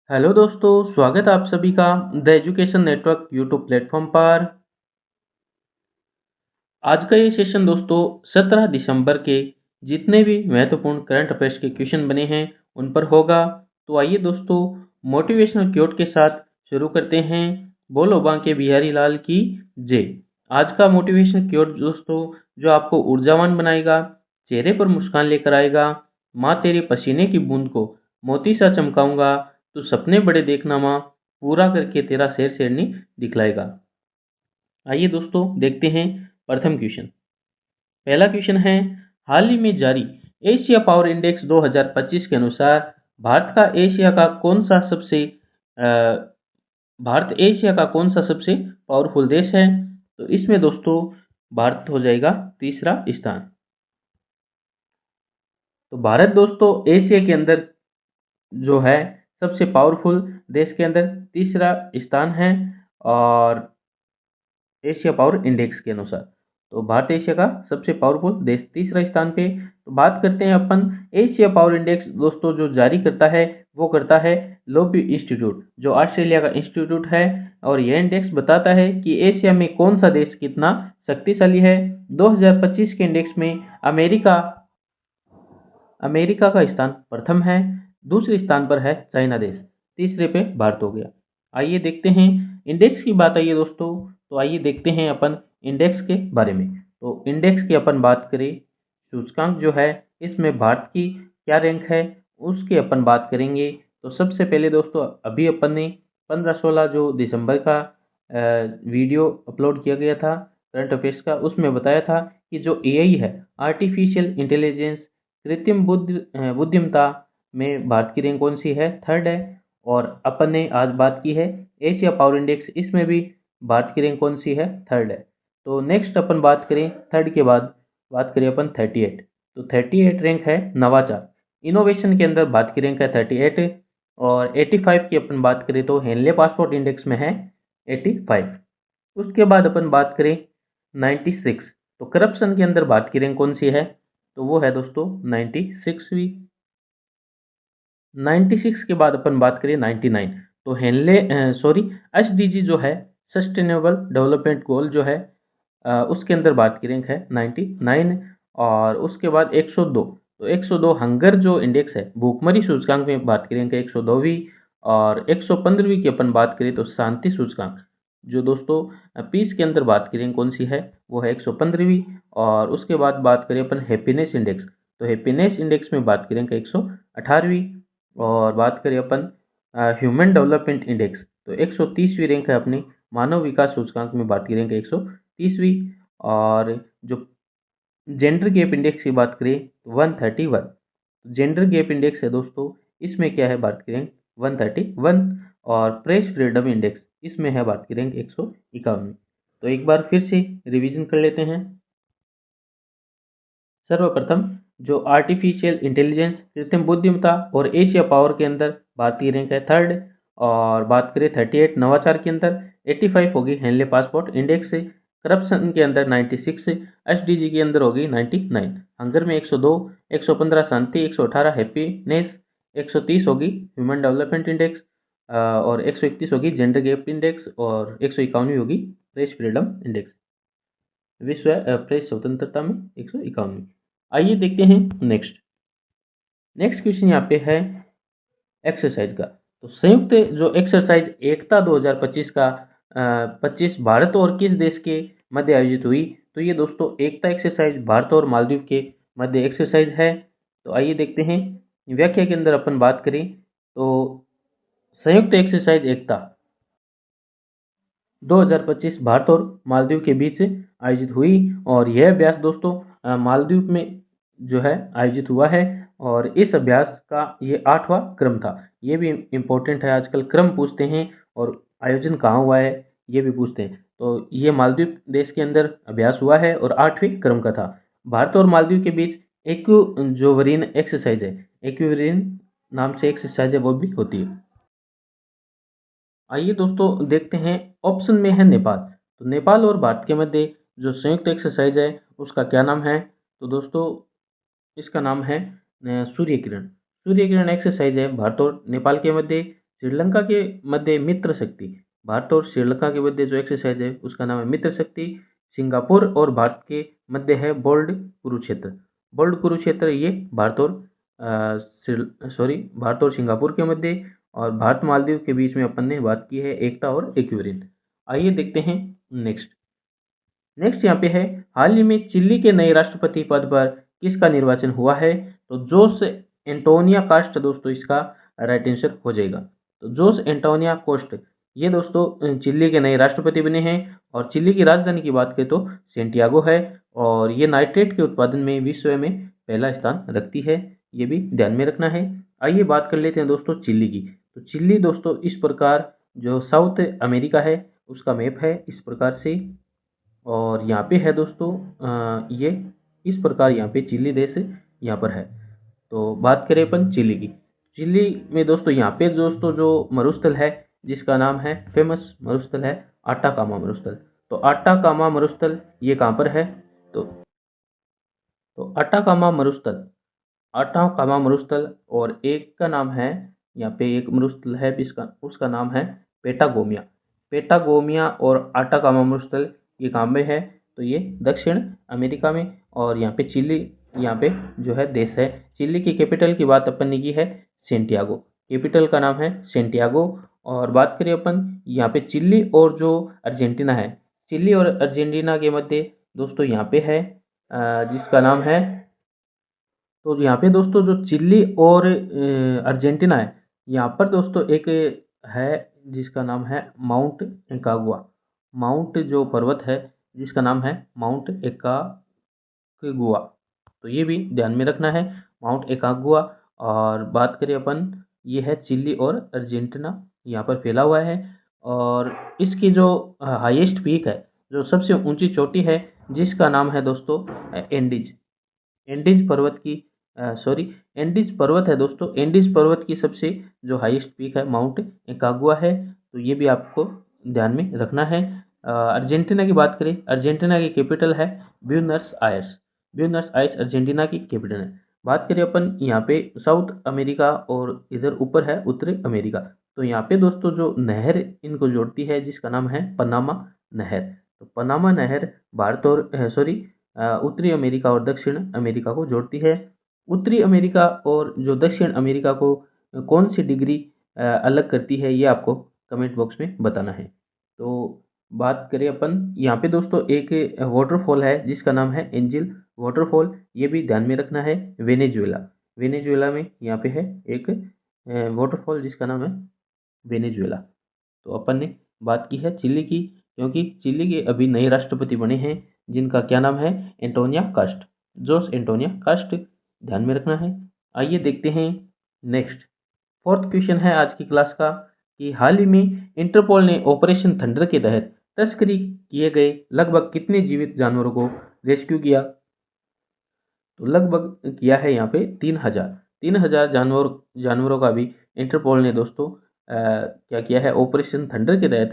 Hello दोस्तों, स्वागत है आप सभी का the education network YouTube platform पर। आज का ये सेशन दोस्तों 17 दिसंबर के जितने भी महत्वपूर्ण करंट अफेयर्स के क्वेश्चन बने हैं उन पर होगा। तो आइए दोस्तों मोटिवेशनल क्योट के साथ शुरू करते हैं। बोलो बांके बिहारी लाल की जय। आज का मोटिवेशनल क्योट दोस्तों जो आपको ऊर्जावान बनाएगा, चेहरे पर मुस्कान लेकर आएगा। माँ तेरे पसीने की बूंद को मोती सा चमकाऊंगा, तू सपने बड़े देखना माँ, पूरा करके तेरा शेर शेरनी दिखलाएगा। आइए दोस्तों देखते हैं प्रथम क्वेश्चन। पहला क्वेश्चन है, हाल ही में जारी एशिया पावर इंडेक्स 2025 के अनुसार भारत का एशिया का कौन सा सबसे अ, भारत एशिया का कौन सा सबसे पावरफुल देश है? तो इसमें दोस्तों भारत हो जाएगा तीसरा स्थान। तो भारत दोस्तों एशिया के अंदर जो है सबसे पावरफुल देश के अंदर तीसरा स्थान है, और एशिया पावर इंडेक्स के अनुसार तो भारत एशिया का सबसे पावरफुल देश तीसरा स्थान पे। तो बात करते हैं अपन एशिया पावर इंडेक्स दोस्तों जो जारी करता है वो करता है लोबी इंस्टीट्यूट, जो ऑस्ट्रेलिया का इंस्टीट्यूट है। और यह इंडेक्स बताता है कि एशिया में कौन सा देश कितना शक्तिशाली है। 2025 के इंडेक्स में अमेरिका अमेरिका का स्थान प्रथम है, दूसरे स्थान पर है चाइना देश, तीसरे पे भारत हो गया। आइए देखते हैं इंडेक्स की बात। आइए दोस्तों तो आइए देखते हैं अपन इंडेक्स के बारे में। तो इंडेक्स की अपन बात करें, सूचकांक जो है इसमें भारत की क्या रैंक है उसकी अपन बात करेंगे। तो सबसे पहले दोस्तों अभी अपन ने 15-16 जो दिसंबर का वीडियो अपलोड किया गया था करंट अफेयर्स का, उसमें बताया था कि जो एआई है, आर्टिफिशियल इंटेलिजेंस, कृत्रिम बुद्धिमत्ता में भारत की रैंक कौन सी है? थर्ड है। और अपन ने आज बात की है एशिया पावर इंडेक्स, इसमें भी भारत की रैंक कौन सी है? थर्ड है। तो नेक्स्ट अपन बात करें थर्ड के बाद, बात करें अपन 38। तो 38 रैंक है नवाचार, इनोवेशन के अंदर भारत की रैंक है 38। और 85 की अपन बात करें तो हेनले पासपोर्ट इंडेक्स में है 85। उसके बाद अपन बात करें 96, तो करप्शन के अंदर भारत की रैंक कौन सी है? तो वो है दोस्तों 96वीं। 96 के बाद अपन बात करें 99, तो एसडीजी जो है सस्टेनेबल डेवलपमेंट गोल जो है उसके अंदर भारत की रैंक है 99। और उसके बाद 102, तो 102 हंगर जो इंडेक्स है भूखमरी सूचकांक में भारत की रैंक है 102वीं। और 115वीं की अपन बात करें तो शांति सूचकांक जो दोस्तों पीस के अंदर भारत की रैंक कौन सी है? वो है 115वीं। और उसके बाद बात करें अपन हैप्पीनेस इंडेक्स, तो हैप्पीनेस इंडेक्स में भारत की रैंक है 118वीं। और बात करें अपन ह्यूमन डेवलपमेंट इंडेक्स, तो 130वीं रैंक है अपनी। मानव विकास सूचकांक में भारत की रैंक है 130वीं। और जो जेंडर गैप इंडेक्स की बात करें 131, जेंडर गैप इंडेक्स है दोस्तों, इसमें क्या है भारत की रैंक 131। और प्रेस फ्रीडम इंडेक्स, इसमें है भारत की रैंक 151। तो एक बार फिर से रिवीजन कर लेते हैं। सर्वप्रथम जो आर्टिफिशियल इंटेलिजेंस, कृत्रिम बुद्धिमत्ता और एशिया पावर के अंदर भारत की रैंक है थर्ड। और बात करें 38 नवाचार के अंदर 85 होगी हेनले पासपोर्ट इंडेक्स से। करप्शन के अंदर 96, एसडीजी के अंदर होगी 99, हंगर में 102, 115 शांति, 118 हैप्पीनेस, 130 होगी ह्यूमन डेवलपमेंट इंडेक्स, और 131 होगी जेंडर गैप इंडेक्स, और 151 होगी प्रेस फ्रीडम इंडेक्स, विश्व प्रेस स्वतंत्रता में 151। आइए देखते हैं नेक्स्ट। नेक्स्ट क्वेश्चन यहाँ पे है एक्सरसाइज का। तो संयुक्त जो एक्सरसाइज एकता 2025 का 25 भारत और किस देश के मध्य आयोजित हुई? तो ये दोस्तों एकता एक्सरसाइज भारत और मालदीव के मध्य एक्सरसाइज है। तो आइए देखते हैं व्याख्या के अंदर अपन बात करें तो संयुक्त एक्सरसाइज एकता 2025 भारत और मालदीव के बीच आयोजित हुई। और यह अभ्यास दोस्तों मालदीव में जो है आयोजित हुआ है। और इस अभ्यास का ये 8वां क्रम था। ये भी इम्पोर्टेंट है, आजकल क्रम पूछते हैं और आयोजन कहाँ हुआ है ये भी पूछते हैं। तो ये मालदीव देश के अंदर अभ्यास हुआ है और 8वें क्रम का था। भारत और मालदीव के बीच एक्विजोवरीन एक्सरसाइज है, एक्विजोवरीन नाम से एक्सरसाइज है वो भी होती है। आइए दोस्तों देखते हैं ऑप्शन में है नेपाल। तो नेपाल और भारत के मध्य जो संयुक्त एक्सरसाइज है उसका क्या नाम है? तो दोस्तों इसका नाम है सूर्य किरण। सूर्य किरण एक्सरसाइज है भारत और नेपाल के मध्य श्रीलंका के मध्य मित्र शक्ति, भारत और श्रीलंका के मध्य जो एक्सरसाइज है उसका नाम है मित्र शक्ति। सिंगापुर और भारत के मध्य है बोल्ड कुरुक्षेत्र। बोल्ड कुरुक्षेत्र ये भारत और भारत और सिंगापुर के मध्य और भारत मालदीव के बीच में अपन ने बात की है एकता और एक्यूरेंट। आइए देखते हैं नेक्स्ट। नेक्स्ट यहाँ पे है, हाल ही में चिली के नए राष्ट्रपति पद पर किसका निर्वाचन हुआ है? तो जोस एंटोनिया कास्ट दोस्तों इसका राइट आंसर हो जाएगा। तो जोस एंटोनिया कोस्ट ये दोस्तों चिली के नए राष्ट्रपति बने हैं और चिली की राजधानी की बात करें तो सेंटियागो है और ये नाइट्रेट के उत्पादन में विश्व में पहला स्थान रखती है, ये भी ध्यान में रखना है। आइए बात कर लेते हैं दोस्तों चिली की। तो चिली दोस्तों इस प्रकार जो साउथ अमेरिका है उसका मैप है इस प्रकार से और यहाँ पे है दोस्तों ये इस प्रकार यहाँ पे चिली देश यहाँ पर है। तो बात करें अपन चिली की, चिली में दोस्तों यहाँ पे दोस्तों जो मरुस्थल है जिसका नाम है फेमस मरुस्थल है आटाकामा मरुस्थल। तो आटाकामा मरुस्थल ये कहाँ पर है? तो आटाकामा मरुस्थल और एक का नाम है यहाँ पे एक मरुस्थल है जिसका उसका नाम है पेटागोमिया। पेटागोमिया और आटाकामा मरुस्थल ये कहाँ में है? तो ये दक्षिण अमेरिका में और यहाँ पे चिली यहाँ पे जो है देश है। चिली की कैपिटल की बात अपन ने की है सेंटियागो, कैपिटल का नाम है सेंटियागो। और बात करें अपन यहाँ पे चिली और जो अर्जेंटीना है, चिली और अर्जेंटीना के मध्य दोस्तों यहाँ पे है जिसका नाम है, तो यहाँ पे दोस्तों जो चिली और अर्जेंटीना है यहाँ पर दोस्तों एक है जिसका नाम है माउंट एकागुआ। माउंट जो पर्वत है जिसका नाम है माउंट एकागुआ, तो ये भी ध्यान में रखना है माउंट एकागुआ। और बात करें अपन ये है चिली और अर्जेंटीना यहाँ पर फैला हुआ है और इसकी जो हाईएस्ट पीक है जो सबसे ऊंची चोटी है जिसका नाम है दोस्तों एंडीज। एंडीज पर्वत की एंडीज पर्वत है दोस्तों। एंडीज पर्वत की सबसे जो हाईएस्ट पीक है माउंट एकागुआ है, तो ये भी आपको ध्यान में रखना है। अर्जेंटीना की बात करें, अर्जेंटीना की कैपिटल है Buenos Aires. Buenos Aires Argentina की कैपिटल है। बात करें अपन यहाँ पे साउथ अमेरिका और इधर ऊपर है उत्तरी अमेरिका, तो यहाँ पे दोस्तों जो नहर इनको जोड़ती है जिसका नाम है पनामा नहर। तो पनामा नहर भारत और उत्तरी अमेरिका और दक्षिण अमेरिका को जोड़ती है। उत्तरी अमेरिका और जो दक्षिण अमेरिका को कौन सी डिग्री अलग करती है ये आपको कमेंट बॉक्स में बताना है। तो बात करें अपन यहाँ पे दोस्तों एक वाटरफॉल है जिसका नाम है एंजिल वाटरफॉल, ये भी ध्यान में रखना है। वेनेजुएला, वेनेजुएला में यहाँ पे है एक वाटरफॉल जिसका नाम है वेनेजुएला। तो अपन ने बात की है चिली की क्योंकि चिली के अभी नए राष्ट्रपति बने हैं जिनका क्या नाम है एंटोनिया कास्ट, जोस एंटोनिया कास्ट, ध्यान में रखना है। आइए देखते हैं नेक्स्ट। फोर्थ क्वेश्चन है आज की क्लास का कि हाल ही में इंटरपोल ने ऑपरेशन थंडर के तहत तस्करी किए गए लगभग कितने जीवित जानवरों को रेस्क्यू किया? तो लगभग किया है यहाँ पे 3000 जानवरों का भी इंटरपोल ने दोस्तों क्या किया है ऑपरेशन थंडर के तहत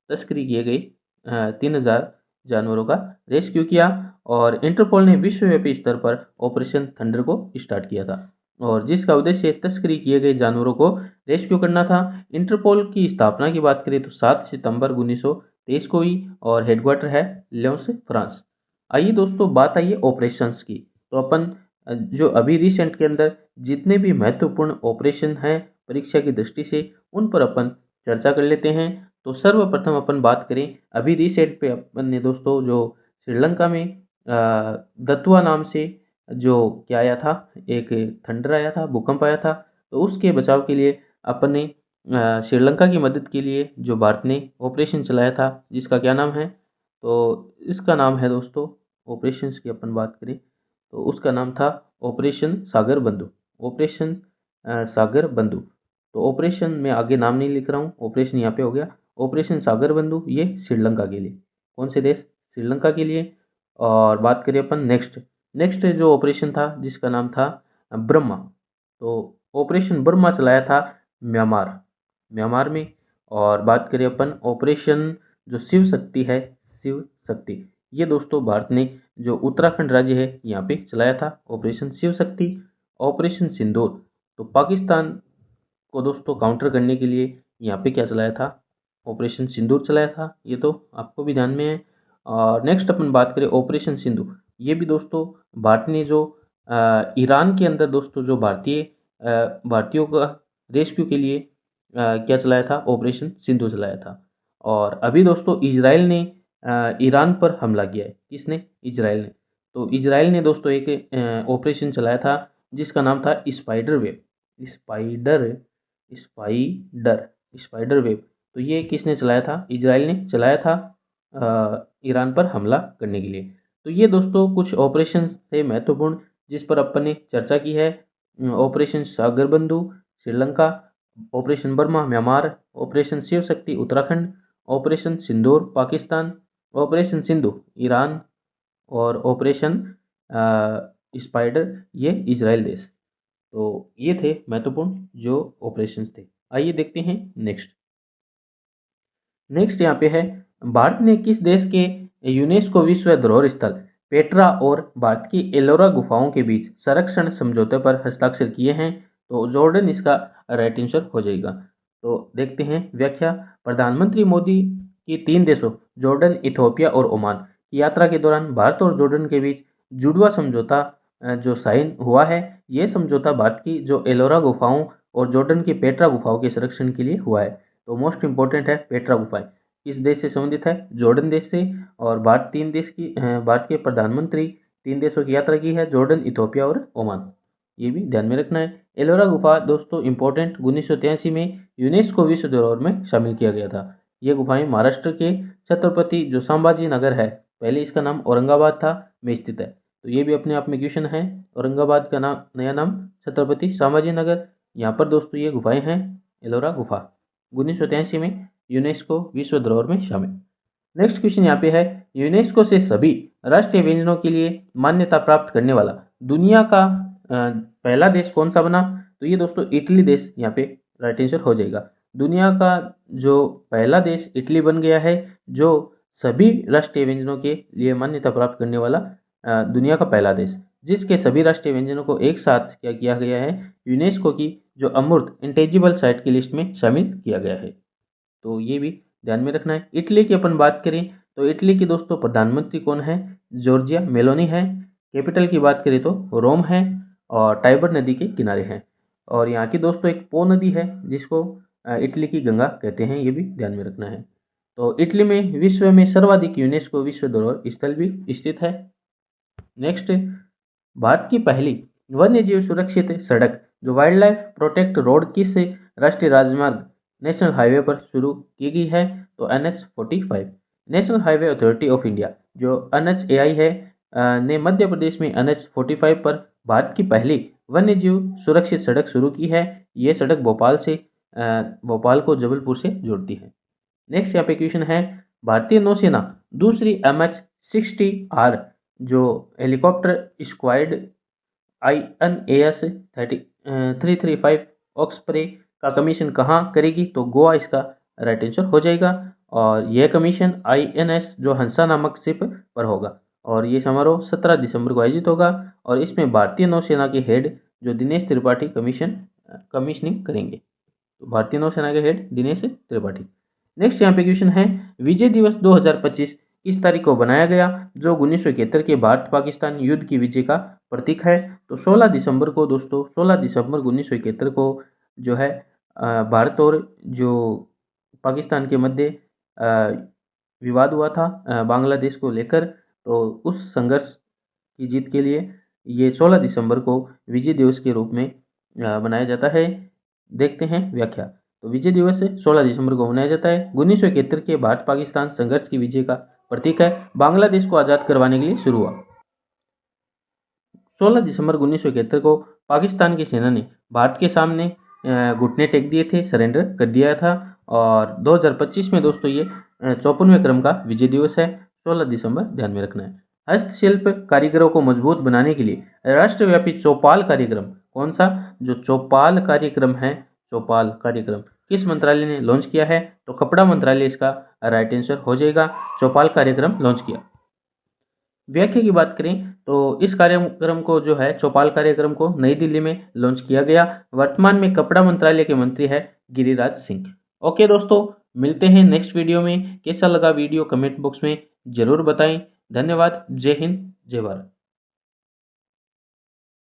तस्करी किए गए 3000 जानवरों का रेस्क्यू किया। और इंटरपोल ने विश्वव्यापी स्तर पर ऑपरेशन थंडर को स्टार्ट किया था और जिसका उद्देश्य तस्करी किए गए जानवरों को रेस्क्यू करना था। इंटरपोल की स्थापना की बात करें तो 7 सितंबर 1923 को हुई और हेडक्वार्टर है लियोंस फ्रांस। आइए दोस्तों बात आई है ऑपरेशंस की, तो अपन जो अभी रिसेंट के अंदर जितने भी महत्वपूर्ण ऑपरेशन हैं परीक्षा की दृष्टि से उन पर अपन चर्चा कर लेते हैं। तो सर्वप्रथम अपन बात करें अभी रिसेंट पे अपन ने दोस्तों जो श्रीलंका में दतुआ नाम से जो क्या आया था एक थंडर आया था, भूकंप आया था, तो उसके बचाव के लिए अपन ने श्रीलंका की मदद के लिए जो भारत ने ऑपरेशन चलाया था जिसका क्या नाम है, तो इसका नाम है दोस्तों ऑपरेशंस की अपन बात करें तो उसका नाम था ऑपरेशन सागर बंधु। ऑपरेशन सागर बंधु, तो ऑपरेशन में आगे नाम नहीं लिख रहा हूँ, ऑपरेशन यहाँ पे हो गया ऑपरेशन सागर बंधु, ये श्रीलंका के लिए। कौन से देश? श्रीलंका के लिए। और बात करें अपन नेक्स्ट जो ऑपरेशन था जिसका नाम था ब्रह्मा, तो ऑपरेशन ब्रह्मा चलाया था म्यांमार में। और बात करें अपन ऑपरेशन जो शिव शक्ति है, शिव शक्ति, ये दोस्तों भारत ने जो उत्तराखंड राज्य है यहाँ पे चलाया था ऑपरेशन शिव शक्ति। ऑपरेशन सिंदूर, तो पाकिस्तान को दोस्तों काउंटर करने के लिए यहाँ पे क्या चलाया था, ऑपरेशन सिंदूर चलाया था, ये तो आपको भी ध्यान में है। और नेक्स्ट अपन बात करें ऑपरेशन सिंधु, ये भी दोस्तों भारत ने जो ईरान के अंदर दोस्तों जो भारतीयों का रेस्क्यू के लिए क्या चलाया था, ऑपरेशन सिंधु चलाया था। और अभी दोस्तों इजराइल ने ईरान पर हमला किया है। किसने? इजराइल ने। तो इजराइल ने दोस्तों एक ऑपरेशन चलाया था जिसका नाम था spider web. Spider spider spider web. तो ये किसने चलाया था? इजराइल ने चलाया था ईरान पर हमला करने के लिए। तो ये दोस्तों कुछ ऑपरेशन थे महत्वपूर्ण जिस पर अपन ने चर्चा की है। Operation Sagar Bandhu Sri Lanka, operation Burma Myanmar, operation Shiv Shakti Uttarakhand, operation Sindoor Pakistan, operation Sindhu Iran और ऑपरेशन स्पाइडर ये इजराइल देश। तो ये थे महत्वपूर्ण जो ऑपरेशंस थे। आइए देखते हैं नेक्स्ट। नेक्स्ट यहाँ पे है, भारत ने किस देश के यूनेस्को विश्व धरोहर स्थल पेट्रा और भारत की एलोरा गुफाओं के बीच संरक्षण समझौते पर हस्ताक्षर किए हैं? तो जॉर्डन इसका राइट आंसर हो जाएगा। तो देखते हैं व्याख्या। प्रधानमंत्री मोदी की 3 देशों जॉर्डन, इथोपिया और ओमान की यात्रा के दौरान भारत और जॉर्डन के बीच जुड़वा समझौता जो साइन हुआ है, ये समझौता भारत की जो एलोरा गुफाओं और जॉर्डन की पेट्रा गुफाओं के संरक्षण के लिए हुआ है। तो मोस्ट इंपॉर्टेंट है पेट्रा गुफाएं किस देश से संबंधित है? जॉर्डन देश से। और भारत के प्रधानमंत्री 3 देशों की यात्रा की है, जॉर्डन, इथोपिया और ओमान। ये भी ध्यान में रखना है। एलोरा गुफा दोस्तों इंपॉर्टेंट 1983 में यूनेस्को विश्व धरोहर में शामिल किया गया था। ये गुफाएं महाराष्ट्र के छत्रपति जो संभाजी नगर है, पहले इसका नाम औरंगाबाद था, में स्थित है। तो ये भी अपने आप में क्वेश्चन है। औरंगाबाद का नाम नया नाम छत्रपति संभाजी नगर। यहाँ पर दोस्तों ये गुफाएं हैं एलोरा गुफा 1983 में यूनेस्को विश्व धरोहर में शामिल। नेक्स्ट क्वेश्चन यहाँ पे है, यूनेस्को से सभी राष्ट्रीय व्यंजनों के लिए मान्यता प्राप्त करने वाला दुनिया का पहला देश कौन सा बना? तो ये दोस्तों इटली देश यहाँ पे राइट आंसर हो जाएगा। दुनिया का जो पहला देश इटली बन गया है, जो सभी राष्ट्रीय व्यंजनों के लिए मान्यता प्राप्त करने वाला दुनिया का पहला देश, जिसके सभी राष्ट्रीय व्यंजनों को एक साथ क्या किया गया है, यूनेस्को की जो अमूर्त इंटेजिबल साइट की लिस्ट में शामिल किया गया है। तो ये भी ध्यान में रखना है। इटली की अपन बात करें तो इटली के दोस्तों प्रधानमंत्री कौन है? जॉर्जिया मेलोनी है। कैपिटल की बात करें तो रोम है और टाइबर नदी के किनारे है। और यहाँ की दोस्तों एक पो नदी है जिसको इटली की गंगा कहते हैं, ये भी ध्यान में रखना है। तो इटली में विश्व में सर्वाधिक यूनेस्को विश्व धरोहर स्थल भी स्थित है। नेक्स्ट, भारत की पहली वन्य जीव सुरक्षित सड़क जो वाइल्ड लाइफ प्रोटेक्ट रोड किस राष्ट्रीय राजमार्ग नेशनल हाईवे पर शुरू की गई है? तो NH45। National highway authority of India जो NHAI है ने मध्य प्रदेश में NH45 पर भारत की पहली वन्य जीव सुरक्षित सड़क शुरू की है। ये सड़क भोपाल को जबलपुर से जोड़ती है। नेक्स्ट यहाँ पे क्वेश्चन है, भारतीय नौसेना दूसरी MH-60R जो हेलीकॉप्टर स्क्वाड INAS 335 ऑक्सप्रे का कमीशन कहाँ करेगी? तो गोवा इसका राइट आंसर हो जाएगा। और यह कमीशन INS जो हंसा नामक शिप पर होगा और ये समारोह 17 दिसंबर को आयोजित होगा और इसमें भारतीय नौसेना के हेड जो दिनेश त्रिपाठी कमीशनिंग करेंगे। तो भारतीय नौसेना के हेड दिनेश त्रिपाठी। नेक्स्ट यहाँ पे क्वेश्चन है, विजय दिवस 2025 किस तारीख को बनाया गया जो 1971 के भारत पाकिस्तान युद्ध की विजय का प्रतीक है? तो 16 दिसंबर को दोस्तों, 16 दिसंबर 1971 को जो है भारत और जो पाकिस्तान के मध्य विवाद हुआ था बांग्लादेश को लेकर। तो उस संघर्ष की जीत के लिए ये 16 दिसंबर को विजय दिवस के रूप में मनाया जाता है। देखते हैं व्याख्या। तो विजय दिवस 16 दिसंबर को मनाया जाता है। 1971 के भारत पाकिस्तान संघर्ष की विजय का प्रतीक है। बांग्लादेश को आजाद करवाने के लिए शुरू हुआ। 16 दिसंबर 1971 को पाकिस्तान की सेना ने भारत के सामने घुटने टेक दिए थे, सरेंडर कर दिया था। और 2025 में दोस्तों ये 54वें क्रम का विजय दिवस है। 16 दिसंबर ध्यान में रखना है। हस्तशिल्प कारीगरों को मजबूत बनाने के लिए राष्ट्रव्यापी चौपाल कार्यक्रम कौन सा? जो चौपाल कार्यक्रम है, चौपाल कार्यक्रम किस मंत्रालय ने लॉन्च किया है? तो कपड़ा मंत्रालय इसका राइट आंसर हो जाएगा। चौपाल कार्यक्रम लॉन्च किया। व्याख्या की बात करें तो इस कार्यक्रम को जो है चौपाल कार्यक्रम को नई दिल्ली में लॉन्च किया गया। वर्तमान में कपड़ा मंत्रालय के मंत्री है गिरिराज सिंह। ओके दोस्तों, मिलते हैं नेक्स्ट वीडियो में। कैसा लगा वीडियो कमेंट बॉक्स में जरूर बताएं। धन्यवाद। जय हिंद, जय भारत।